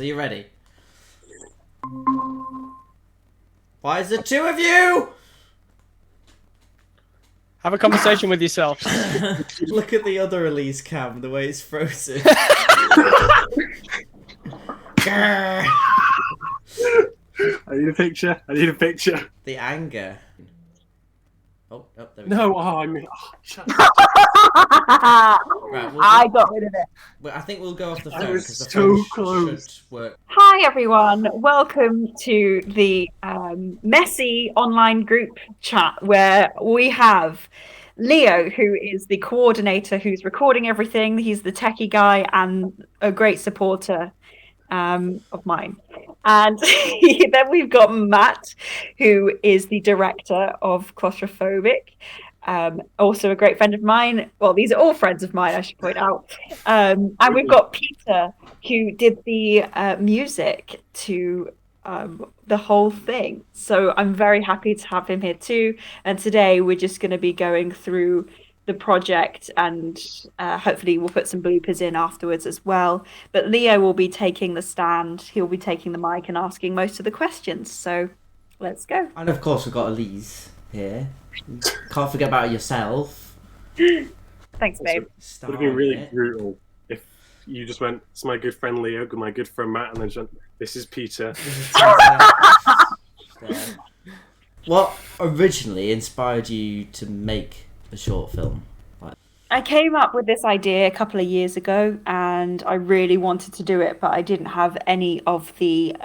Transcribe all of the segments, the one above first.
Are you ready? Why is there two of you? Have a conversation with yourself. Look at the other Elise cam, the way it's frozen. I need a picture. I need a picture. The anger. Oh, there we go. No, oh, I mean, shut up. Right, I got rid of it. Well, I think we'll go off the I phone was because the so phone close. should work. Hi everyone, welcome to the messy online group chat where we have Leo, who is the coordinator, who's recording everything. He's the techie guy and a great supporter of mine. And then we've got Matt, who is the director of Claustrophobic. Also a great friend of mine. Well, these are all friends of mine, I should point out. And we've got Peter, who did the music to the whole thing. So I'm very happy to have him here too. And today we're just going to be going through the project and hopefully we'll put some bloopers in afterwards as well. But Leo will be taking the stand. He'll be taking the mic and asking most of the questions. So let's go. And of course we've got Elise here. Can't forget about yourself. Thanks, babe. It would have been really brutal if you just went, it's my good friend Leo, my good friend Matt, and then just went, this is Peter. What originally inspired you to make a short film? I came up with this idea a couple of years ago and I really wanted to do it, but I didn't have any of the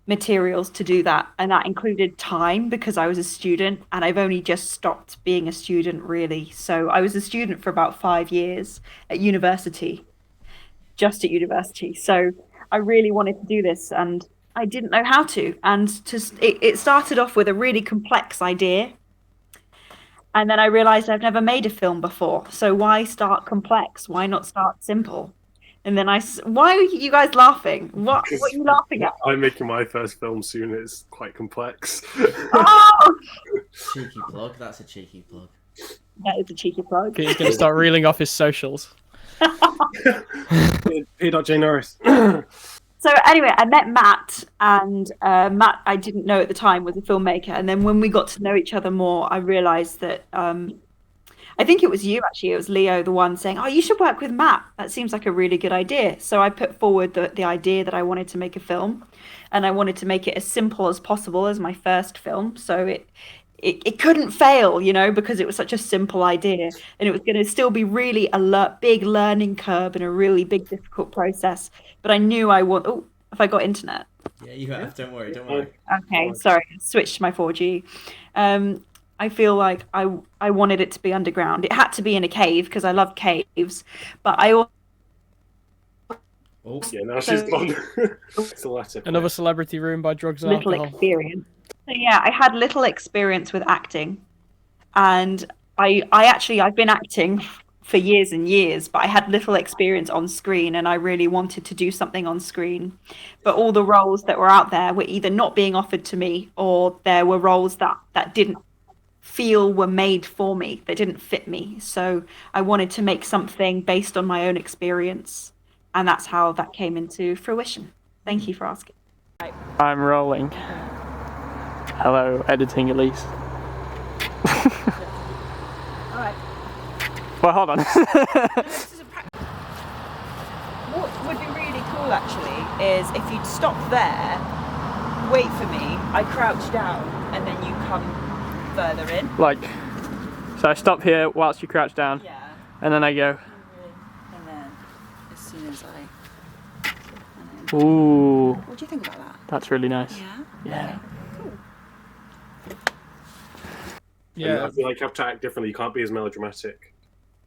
materials to do that. And that included time because I was a student and I've only just stopped being a student really. So I was a student for about 5 years at university, just at university. So I really wanted to do this and I didn't know how to. And it started off with a really complex idea. And then I realized I've never made a film before. So why start complex? Why not start simple? And then why are you guys laughing? What are you laughing at? I'm making my first film soon. It's quite complex. Oh! Cheeky plug. That's a cheeky plug. That is a cheeky plug. He's going to start reeling off his socials. P.J. Norris. So anyway, I met Matt, and Matt, I didn't know at the time, was a filmmaker. And then when we got to know each other more, I realized that I think it was you, actually. It was Leo, the one saying, oh, you should work with Matt. That seems like a really good idea. So I put forward the idea that I wanted to make a film, and I wanted to make it as simple as possible as my first film. So it couldn't fail, you know, because it was such a simple idea and it was going to still be really a big learning curve and a really big, difficult process. But I knew oh, have I got internet? Yeah, you have. Don't worry. Don't worry. Okay, sorry. I switched to my 4G. I feel like I wanted it to be underground. It had to be in a cave because I love caves. But I also... Oh, yeah, now she's gone. It's the latter. Another celebrity ruined by drugs and little alcohol. Experience. So yeah, I had little experience with acting, and I've been acting for years and years, but I had little experience on screen, and I really wanted to do something on screen. But all the roles that were out there were either not being offered to me, or there were roles that didn't feel were made for me. They didn't fit me. So I wanted to make something based on my own experience, and that's how that came into fruition. Thank you for asking. I'm rolling. Hello, editing Elise. Alright. Well, hold on. What would be really cool actually is if you'd stop there, wait for me, I crouch down, and then you come further in. Like, so I stop here whilst you crouch down, Yeah. and then I go. And then as soon as Ooh, what do you think about that? that's really nice. Yeah. Yeah. Cool. Yeah. I feel like you have to act differently. You can't be as melodramatic.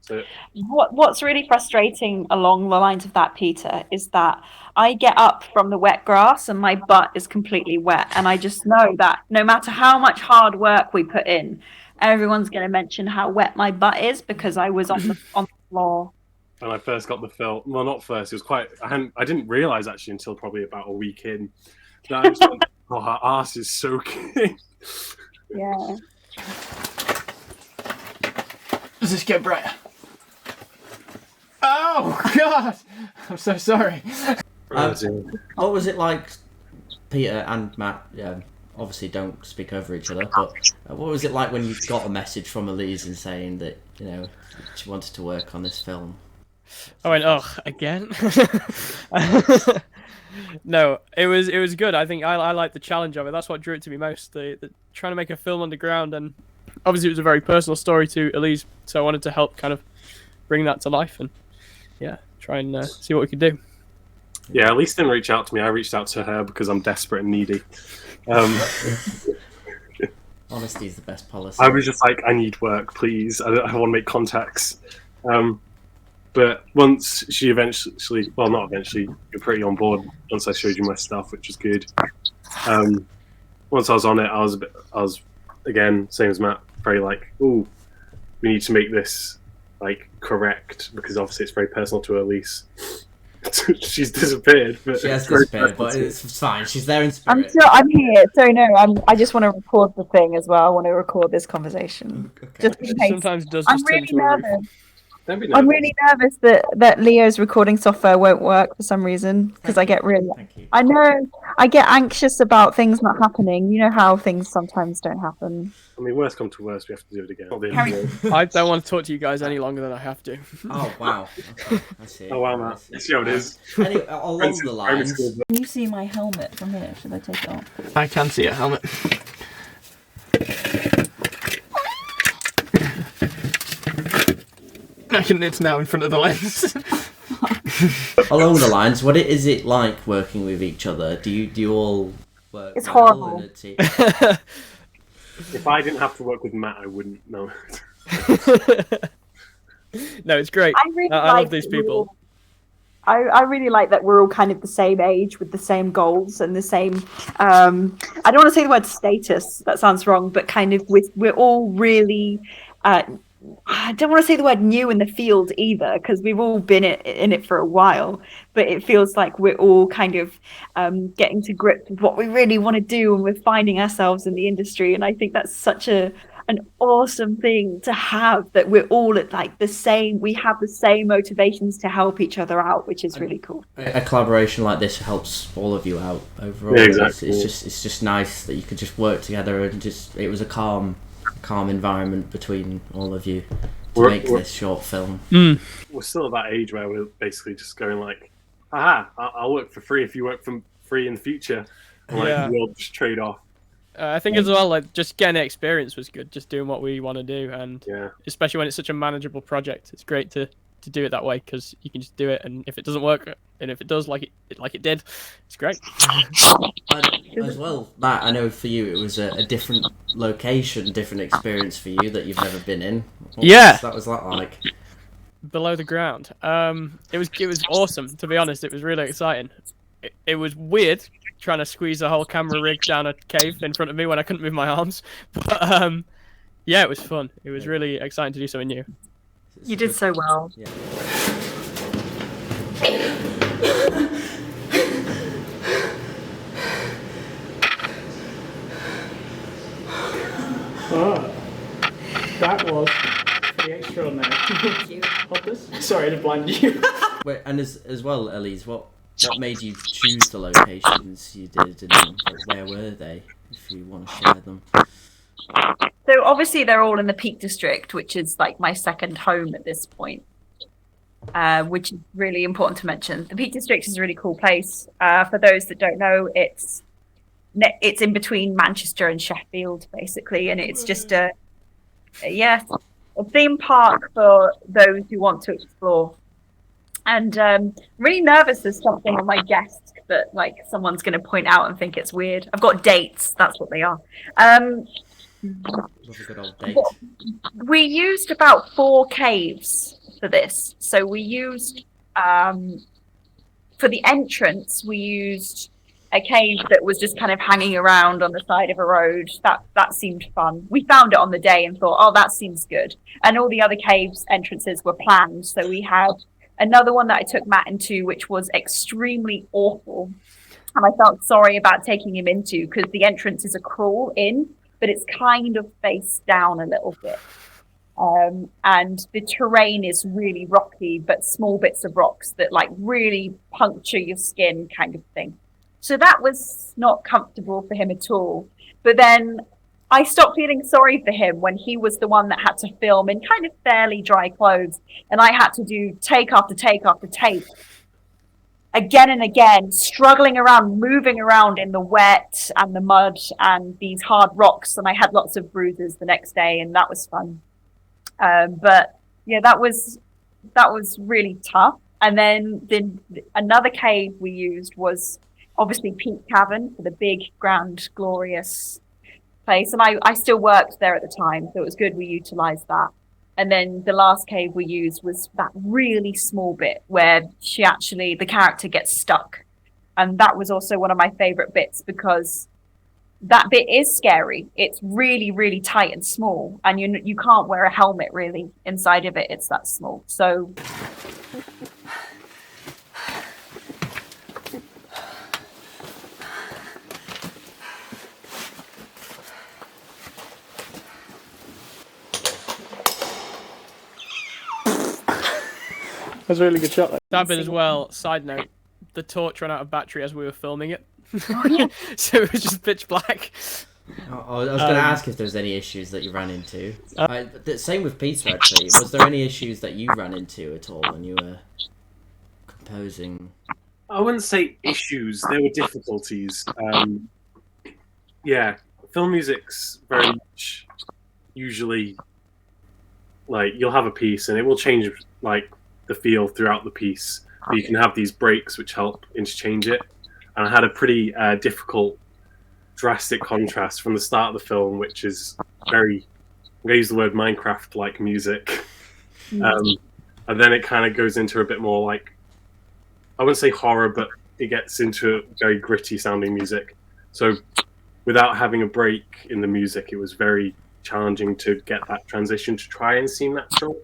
So What's really frustrating along the lines of that, Peter, is that I get up from the wet grass and my butt is completely wet, and I just know that no matter how much hard work we put in, everyone's going to mention how wet my butt is because I was on the floor. when I first got the film, well, not first, it was quite, I didn't realise actually until probably about a week in, that I was like, oh, her arse is soaking. Yeah. Does this get brighter? Oh, God! I'm so sorry. What was it like, Peter and Matt? Obviously, don't speak over each other. But what was it like when you got a message from Elise and saying that she wanted to work on this film? I went, oh, again? No, it was good. I think I liked the challenge of it. That's what drew it to me most. The trying to make a film underground, and obviously it was a very personal story to Elise, so I wanted to help kind of bring that to life and try and see what we could do. Yeah, Elise didn't reach out to me. I reached out to her because I'm desperate and needy. Honesty is the best policy. I was just like, I need work, please. I want to make contacts. But once she eventually, well, not eventually, you're pretty on board once I showed you my stuff, which was good. Once I was on it, I was again, same as Matt, very like, ooh, we need to make this like correct because obviously it's very personal to Elise. She's disappeared. But she has disappeared, but it's fine. She's there in spirit. I'm here. So no, I just want to record the thing as well. I want to record this conversation. Okay. Just in case. Sometimes does. I'm just really turn to a roof. nervous. Don't be nervous. I'm really nervous that Leo's recording software won't work for some reason because I get really. Thank you. I know I get anxious about things not happening. You know how things sometimes don't happen. I mean, worst come to worst, we have to do it again. Not the end of the world. I don't want to talk to you guys any longer than I have to. Oh wow. Okay, I see. Oh wow, Matt. See how it is. Anyway, along the lines. Can you see my helmet from here? Should I take it off? I can see a helmet. It's now in front of the lens. Along the lines, what is it like working with each other? Do you all work? It's well horrible. in a team? If I didn't have to work with Matt, I wouldn't know. No, it's great. I love these people. I really like that we're all kind of the same age with the same goals and the same. I don't want to say the word status. That sounds wrong, but kind of we're all really. I don't want to say the word new in the field either, because we've all been in it for a while, but it feels like we're all kind of getting to grips with what we really want to do, and we're finding ourselves in the industry. And I think that's such an awesome thing to have, that we're all at like we have the same motivations to help each other out, which is really cool. A collaboration like this helps all of you out overall. Yeah, exactly. It's just nice that you could just work together and it was a calm environment between all of you to make this short film. We're still at that age where we're basically just going like, haha, I'll work for free if you work for free in the future. And like, we'll just trade off. I think as well, like just getting experience was good, just doing what we want to do, and especially when it's such a manageable project, it's great to do it that way because you can just do it, and if it doesn't work, and if it does like it did, it's great. As well, Matt, I know for you it was a different location, different experience for you that you've never been in. What was that like? Below the ground. It was awesome, to be honest. It was really exciting. It was weird trying to squeeze a whole camera rig down a cave in front of me when I couldn't move my arms, but yeah, it was fun. It was really exciting to do something new. You did so well. Yeah. That was pretty extraordinary. Thank you. Hold this. Sorry to blind you. Wait, and as well, Elise, what made you choose the locations you did, and where were they, if you want to share them? So obviously they're all in the Peak District, which is like my second home at this point, which is really important to mention. The Peak District is a really cool place. For those that don't know, it's in between Manchester and Sheffield, basically, and it's just a theme park for those who want to explore. And I'm really nervous there's something on my desk that like someone's going to point out and think it's weird. I've got dates. That's what they are. Love a good old date. We used about 4 caves for this. So we used, for the entrance, we used a cave that was just kind of hanging around on the side of a road. That seemed fun. We found it on the day and thought, oh, that seems good. And all the other caves entrances were planned. So we had another one that I took Matt into, which was extremely awful. And I felt sorry about taking him into, because the entrance is a crawl in, but it's kind of face down a little bit. and the terrain is really rocky, but small bits of rocks that like really puncture your skin, kind of thing. So that was not comfortable for him at all. But then I stopped feeling sorry for him when he was the one that had to film in kind of fairly dry clothes, and I had to do take after take after take, again and again, struggling around, moving around in the wet and the mud and these hard rocks. And I had lots of bruises the next day, and that was fun. But yeah, that was really tough. And then another cave we used was obviously Peak Cavern for the big, grand, glorious place. And I still worked there at the time, so it was good we utilised that. And then the last cave we used was that really small bit where the character gets stuck. And that was also one of my favourite bits because that bit is scary. It's really, really tight and small. And you can't wear a helmet really inside of it. It's that small. So... That's a really good shot. That bit as well, side note, the torch ran out of battery as we were filming it. Oh, yeah. So it was just pitch black. I was going to ask if there was any issues that you ran into. Same with Peter, actually. Was there any issues that you ran into at all when you were composing? I wouldn't say issues. There were difficulties. Yeah, film music's very much usually like you'll have a piece and it will change like the feel throughout the piece. But you can have these breaks which help interchange it. And I had a pretty difficult, drastic contrast from the start of the film, which is very, I'm going to use the word Minecraft-like music. And then it kind of goes into a bit more like, I wouldn't say horror, but it gets into very gritty sounding music. So without having a break in the music, it was very challenging to get that transition to try and seem natural.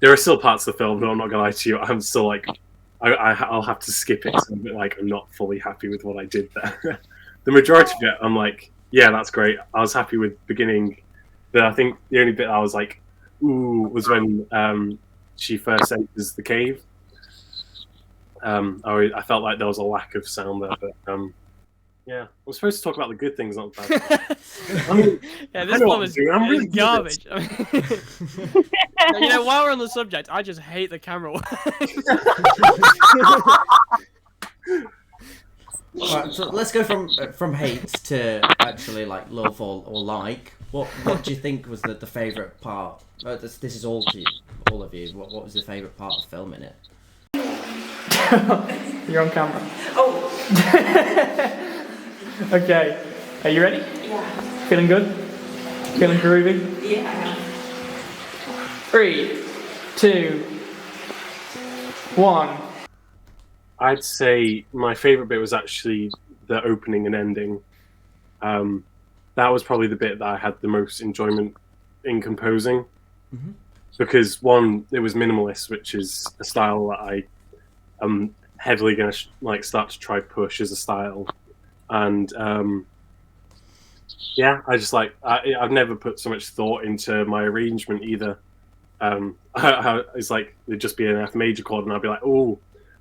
There are still parts of the film, but I'm not going to lie to you, I'm still like, I'll have to skip it. So I'm a bit like, I'm not fully happy with what I did there. The majority of it, I'm like, yeah, that's great. I was happy with the beginning. But I think the only bit I was like, ooh, was when she first enters the cave. I felt like there was a lack of sound there, but yeah, I'm supposed to talk about the good things, not the bad. I mean, yeah, this film is really garbage. I mean, you know, while we're on the subject, I just hate the camera work. Right, so let's go from hate to actually like love or like. What do you think was the favourite part? This is all to you, all of you. What was your favourite part of filming it? You're on camera. Oh. Okay, are you ready? Yeah. Feeling good? Feeling groovy? Yeah. 3, 2, 1. I'd say my favourite bit was actually the opening and ending. That was probably the bit that I had the most enjoyment in composing. Mm-hmm. Because one, it was minimalist, which is a style that I am heavily going to start to try push as a style. And yeah, I just I've never put so much thought into my arrangement either. It's like it'd just be an F major chord, and I'd be like, oh,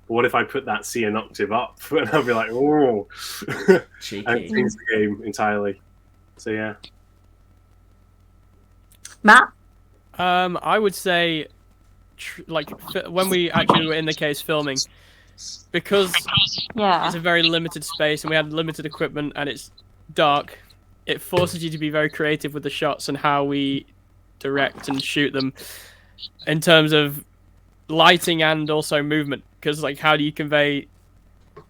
but what if I put that C an octave up? And I'd be like, oh, Cheeky. and it changed the game entirely. So yeah. Matt? I would say, when we actually were in the case filming, because it's a very limited space and we had limited equipment and it's dark, it forces you to be very creative with the shots and how we direct and shoot them in terms of lighting and also movement. Because like, how do you convey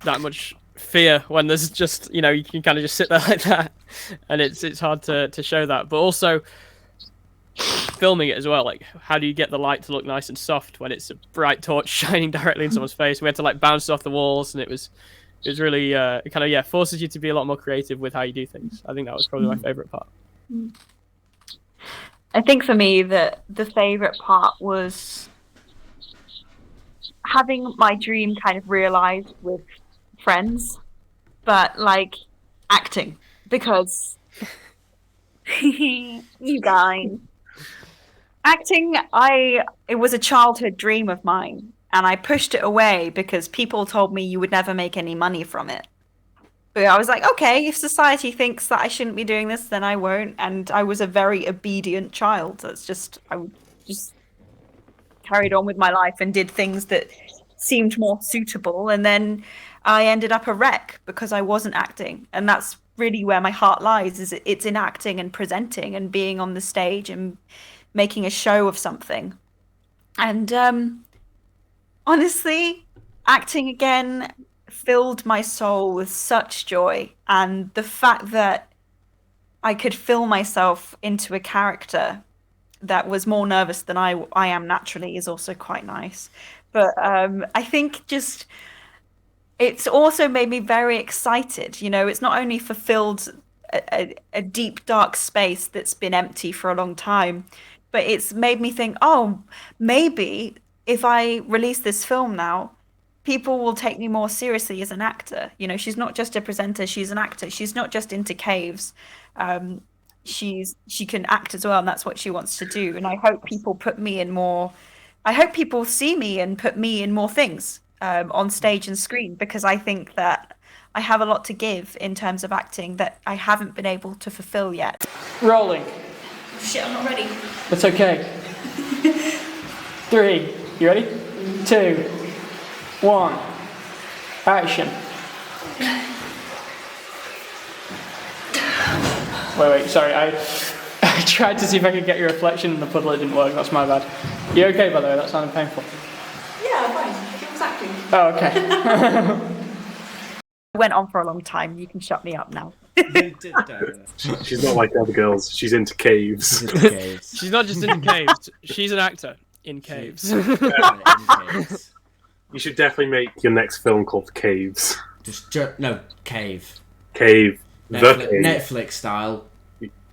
that much fear when there's just, you know, you can kind of just sit there like that, and it's hard to show that. But also filming it as well, like how do you get the light to look nice and soft when it's a bright torch shining directly in someone's face? We had to like bounce it off the walls, and it was really it kind of forces you to be a lot more creative with how you do things. I think that was probably my favorite part. I think for me the favorite part was having my dream kind of realized with friends, but like acting, because You guys. Acting, it was a childhood dream of mine, and I pushed it away because people told me you would never make any money from it. But I was like, okay, if society thinks that I shouldn't be doing this, then I won't. And I was a very obedient child. I just carried on with my life and did things that seemed more suitable. And then I ended up a wreck because I wasn't acting. And that's really where my heart lies, is it's in acting and presenting and being on the stage and making a show of something. And honestly, acting again filled my soul with such joy. And the fact that I could fill myself into a character that was more nervous than I am naturally is also quite nice. But I think just it's also made me very excited. You know, it's not only fulfilled a deep, dark space that's been empty for a long time, but it's made me think, oh, maybe if I release this film now, people will take me more seriously as an actor. You know, she's not just a presenter, she's an actor. She's not just into caves. She can act as well, and that's what she wants to do. And I hope people see me and put me in more things on stage and screen, because I think that I have a lot to give in terms of acting that I haven't been able to fulfill yet. Rolling. Shit, I'm not ready. It's okay. 3. You ready? 2. 1. Action. Wait, sorry, I tried to see if I could get your reflection in the puddle, it didn't work, that's my bad. You okay, by the way? That sounded painful. Yeah, fine. It was acting. Oh, okay. It went on for a long time. You can shut me up now. She's not like other girls. She's into caves. She's not just into caves. She's an actor in caves. You should definitely make your next film called Caves. No, Cave. Cave. Netflix style.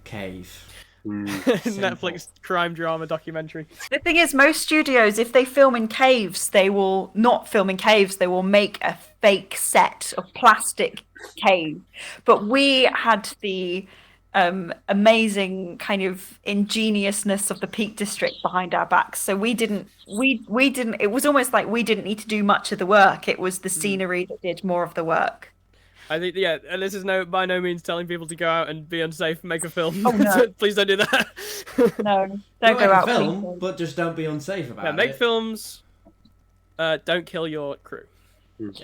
Cave. Netflix crime drama documentary. The thing is, most studios, if they film in caves, they will not film in caves. They will make a fake set of plastic cave. But we had the amazing kind of ingeniousness of the Peak District behind our backs. So we didn't. It was almost like we didn't need to do much of the work. It was the scenery that did more of the work. I think, yeah, and this is by no means telling people to go out and be unsafe and make a film. Oh, no. Please don't do that. No, don't go out. Film, but just don't be unsafe about it. Make films. Don't kill your crew.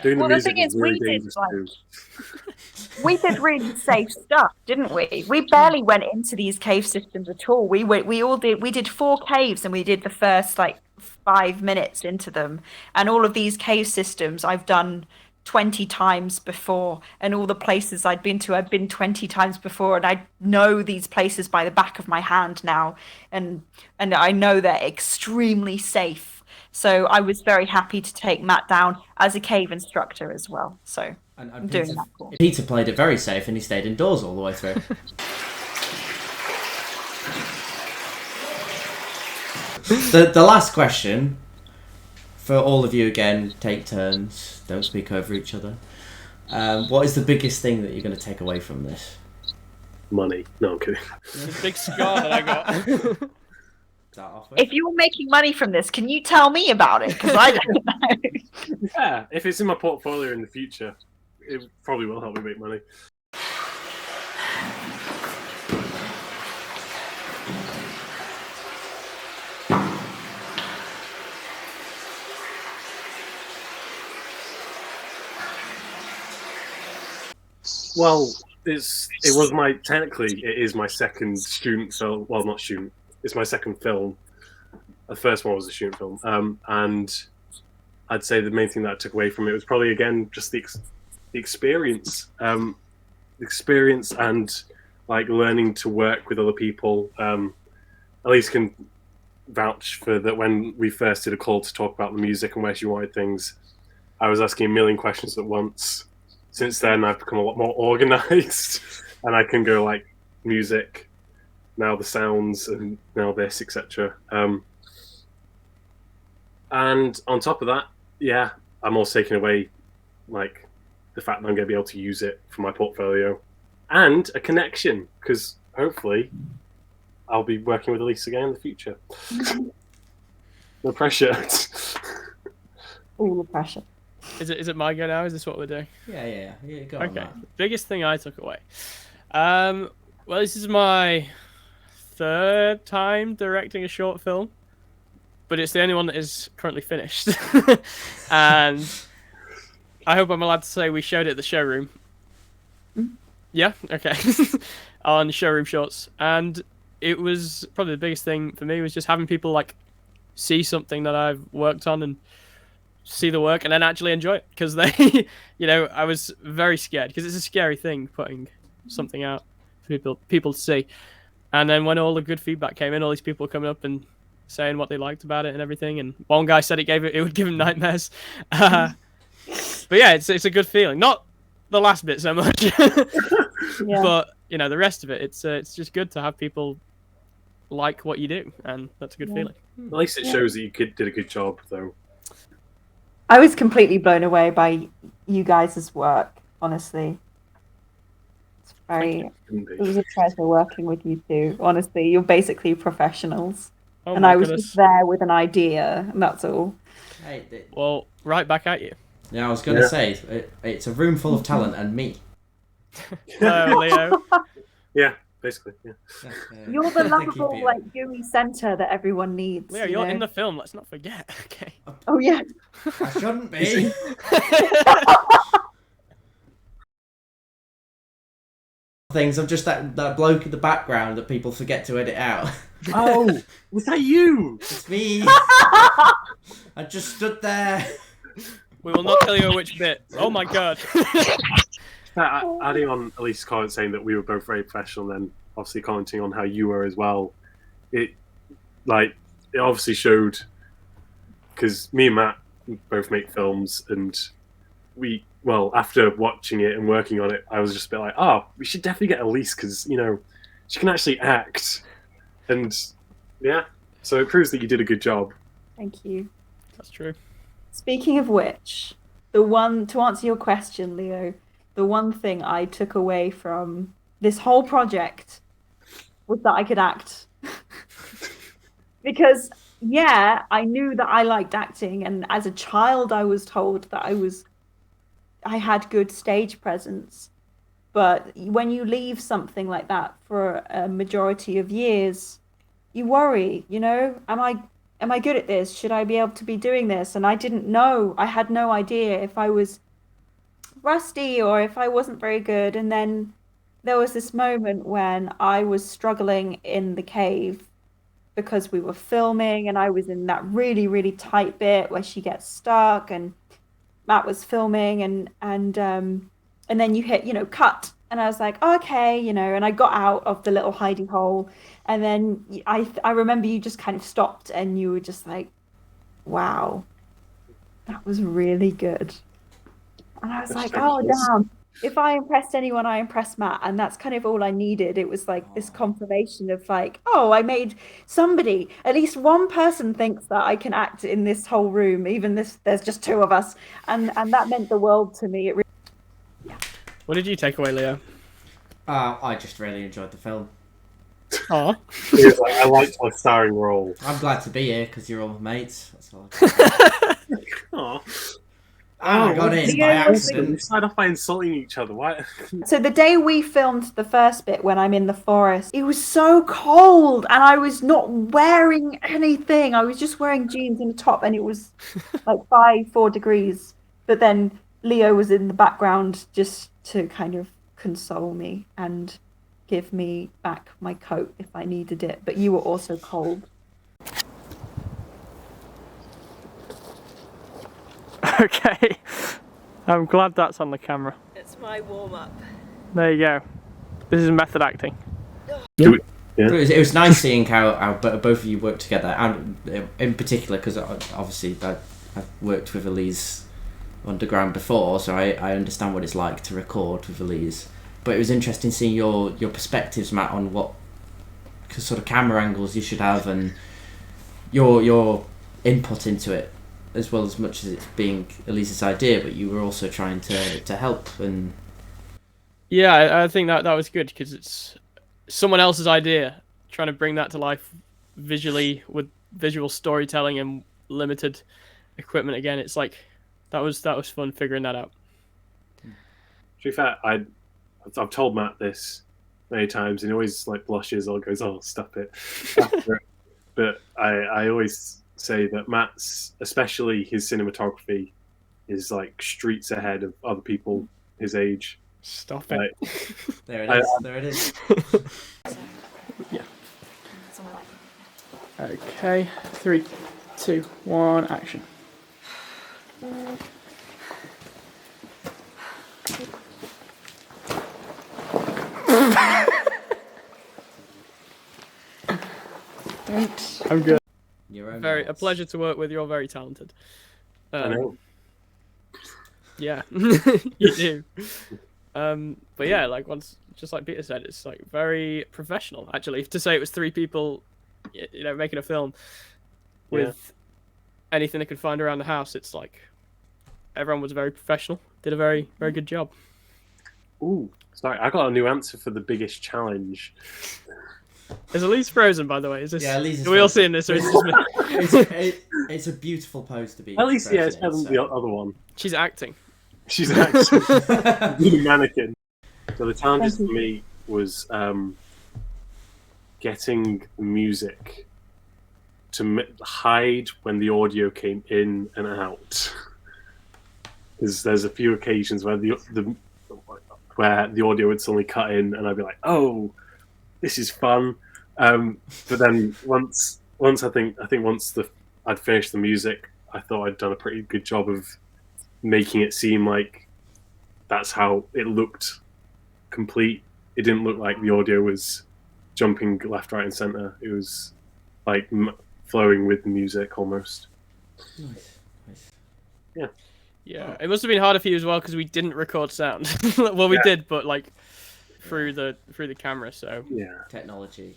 Doing Well, the the thing music is, really we did dangerous too. we did really safe stuff, didn't we? We barely went into these cave systems at all. We did 4 caves, and we did the first 5 minutes into them. And all of these cave systems I've done 20 times before, and all the places I've been 20 times before, and I know these places by the back of my hand now, and I know they're extremely safe. So I was very happy to take Matt down as a cave instructor as well. So I'm doing that. Cool. Peter played it very safe, and he stayed indoors all the way through. The last question for all of you, again, take turns, don't speak over each other. What is the biggest thing that you're going to take away from this? Money. No, I'm kidding. The big scar that I got. If you're making money from this, can you tell me about it? Because I don't know. Yeah, if it's in my portfolio in the future, it probably will help me make money. Well, it is my second student film. Well, not student. It's my second film. The first one was a student film, and I'd say the main thing that I took away from it was probably again just the experience, and learning to work with other people. Elise can vouch for that. When we first did a call to talk about the music and where she wanted things, I was asking a million questions at once. Since then, I've become a lot more organized, and I can go music, now the sounds, and now this, etc. And on top of that, yeah, I'm also taking away the fact that I'm going to be able to use it for my portfolio, and a connection, because hopefully I'll be working with Elise again in the future. No pressure. All the pressure. Is it my go now? Is this what we're doing? Yeah, go on, Okay. Matt. Biggest thing I took away. Well, this is my 3rd time directing a short film, but it's the only one that is currently finished. And I hope I'm allowed to say we showed it at the showroom. Yeah, okay. On showroom shorts, and it was probably the biggest thing for me was just having people like see something that I've worked on and see the work and then actually enjoy it, because they, I was very scared because it's a scary thing putting something out for people to see. And then when all the good feedback came in, all these people were coming up and saying what they liked about it and everything, and one guy said it would give him nightmares. But yeah, it's a good feeling. Not the last bit so much, Yeah. but the rest of it, it's just good to have people like what you do, and that's a good feeling. At least it shows that you did a good job, though. I was completely blown away by you guys' work, honestly. It was a pleasure working with you two. Honestly, you're basically professionals. Oh and my I was goodness. just there with an idea, and that's all. Hey, Well, right back at you. yeah, I was going to say, it's a room full of talent and me. Hello, Leo. Yeah, basically. Yeah. You're the Thank you, lovable, Peter. like, gooey centre that everyone needs. Leo, you're in the film. Let's not forget. Okay. Oh, yeah. I shouldn't be. Things, I'm just that bloke in the background that people forget to edit out. Oh, was that you? It's me. I just stood there. We will not tell you which bit. Oh my god. Adding on Elise's comment saying that we were both very professional, and then obviously commenting on how you were as well. It obviously showed, because me and Matt both make films, and after watching it and working on it, I was just a bit like, oh, we should definitely get Elise, because she can actually act, and yeah, so it proves that you did a good job. Thank you. That's true. Speaking of which, to answer your question, Leo, the one thing I took away from this whole project was that I could act. Because, yeah, I knew that I liked acting, and as a child I was told that I had good stage presence. But when you leave something like that for a majority of years, you worry, am I good at this? Should I be able to be doing this? And I didn't know. I had no idea if I was rusty or if I wasn't very good. And then there was this moment when I was struggling in the cave because we were filming, and I was in that really, really tight bit where she gets stuck, and Matt was filming, and then you hit, cut. And I was like, oh, okay, and I got out of the little hidey hole. And then I remember you just kind of stopped, and you were just like, wow, that was really good. And I was like, oh, damn. If I impressed anyone, I impressed Matt. And that's kind of all I needed. It was like this confirmation of like, oh, I made somebody, at least one person thinks that I can act in this whole room, even there's just 2 of us. And that meant the world to me. It really... What did you take away, Leo? I just really enjoyed the film. Oh. He was like, I liked my starring role. I'm glad to be here because you're all my mates. That's all. Aw. I got in by We accident. started off by insulting each other. Why? So the day we filmed the first bit when I'm in the forest, it was so cold and I was not wearing anything. I was just wearing jeans and a top, and it was like 4 degrees. But then Leo was in the background just to kind of console me and give me back my coat if I needed it. But you were also cold. Okay. I'm glad that's on the camera. It's my warm-up. There you go. This is method acting. It was nice seeing how both of you work together, and in particular because obviously I've worked with Elise underground before, so I understand what it's like to record with Elise. But it was interesting seeing your perspectives, Matt, on what sort of camera angles you should have and your input into it, as well as much as it's being Elise's idea, but you were also trying to help. And Yeah, I think that was good because someone else's idea, trying to bring that to life visually with visual storytelling and limited equipment. Again, it's like that was fun figuring that out. To be fair, I've told Matt this many times, and he always like blushes or goes, "Oh, stop it." But I always say that Matt's, especially his cinematography, is like streets ahead of other people his age. Stop it. There it is. There it is. Yeah. Okay. 3, 2, 1, action. I'm good. A pleasure to work with. You're very talented. I know. Yeah, you do. But yeah, like just like Peter said, it's like very professional. Actually, to say it was 3 people, you know, making a film with anything they could find around the house, it's like everyone was very professional. Did a very good job. Ooh, sorry, I got a new answer for the biggest challenge. Is Elise frozen, by the way? Is this? Yeah, Elise is are we all seeing this, or is it just me? It's a beautiful pose to be. At least, yeah, it's better than the other one. She's acting. She's actually a mannequin. So the challenges for me was getting the music to hide when the audio came in and out. Because there's a few occasions where the audio would suddenly cut in, and I'd be like, "Oh, this is fun." But then once I think once I'd finished the music, I thought I'd done a pretty good job of making it seem like that's how it looked complete. It didn't look like the audio was jumping left, right, and center. It was like flowing with the music almost. Nice. Yeah, it must have been harder for you as well because we didn't record sound. Well, we did, but like through the camera. So yeah, technology.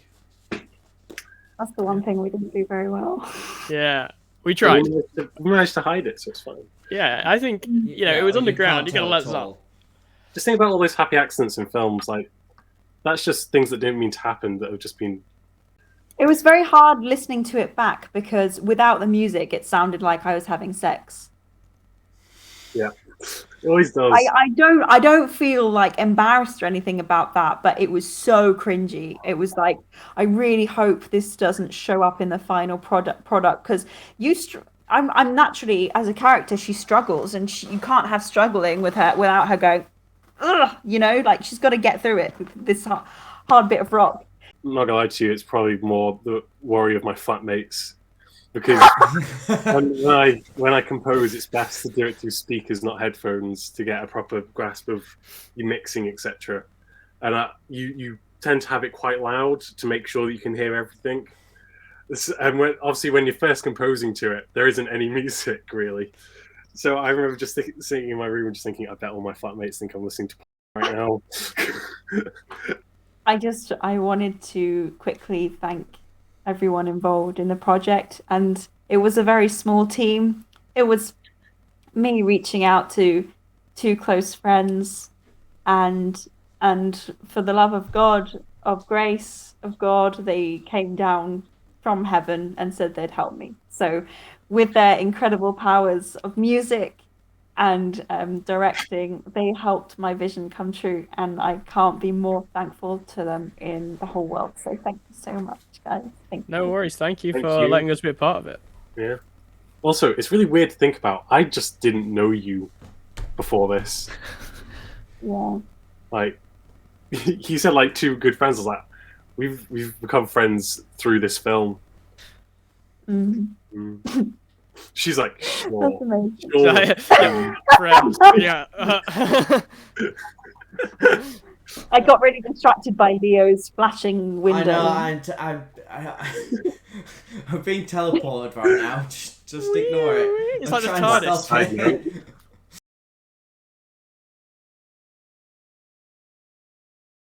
That's the one thing we didn't do very well. Yeah, we tried. We managed to hide it, so it's fine. Yeah, I think it was underground. You gotta let us out. Just think about all those happy accidents in films. Like that's just things that didn't mean to happen that have just been. It was very hard listening to it back because without the music, it sounded like I was having sex. Yeah, it always does. I don't feel like embarrassed or anything about that, but it was so cringy. It was like, I really hope this doesn't show up in the final product because I'm naturally, as a character, she struggles, and you can't have struggling with her without her going, ugh, you know, like she's got to get through it. This hard bit of rock. I'm not gonna lie to you, it's probably more the worry of my flatmates. Because when I compose, it's best to do it through speakers, not headphones, to get a proper grasp of your mixing, etc. And you tend to have it quite loud to make sure that you can hear everything. And when you're first composing to it, there isn't any music really. So I remember just sitting in my room and just thinking, I bet all my flatmates think I'm listening to right now. I wanted to quickly thank everyone involved in the project, and it was a very small team. It was me reaching out to 2 close friends, and for the love of God, of grace of God, they came down from heaven and said they'd help me. So with their incredible powers of music and directing, they helped my vision come true, and I can't be more thankful to them in the whole world. So thank you so much, guys. No worries. Thank you for letting us be a part of it. Yeah. Also, it's really weird to think about. I just didn't know you before this. Yeah. Like, you said like 2 good friends. I was like, we've become friends through this film. She's like, sure. That's amazing. Sure. Friends. Yeah. I got really distracted by Leo's flashing window. I know, I'm being teleported right now. Just ignore it. It's I'm like the trying to stop it.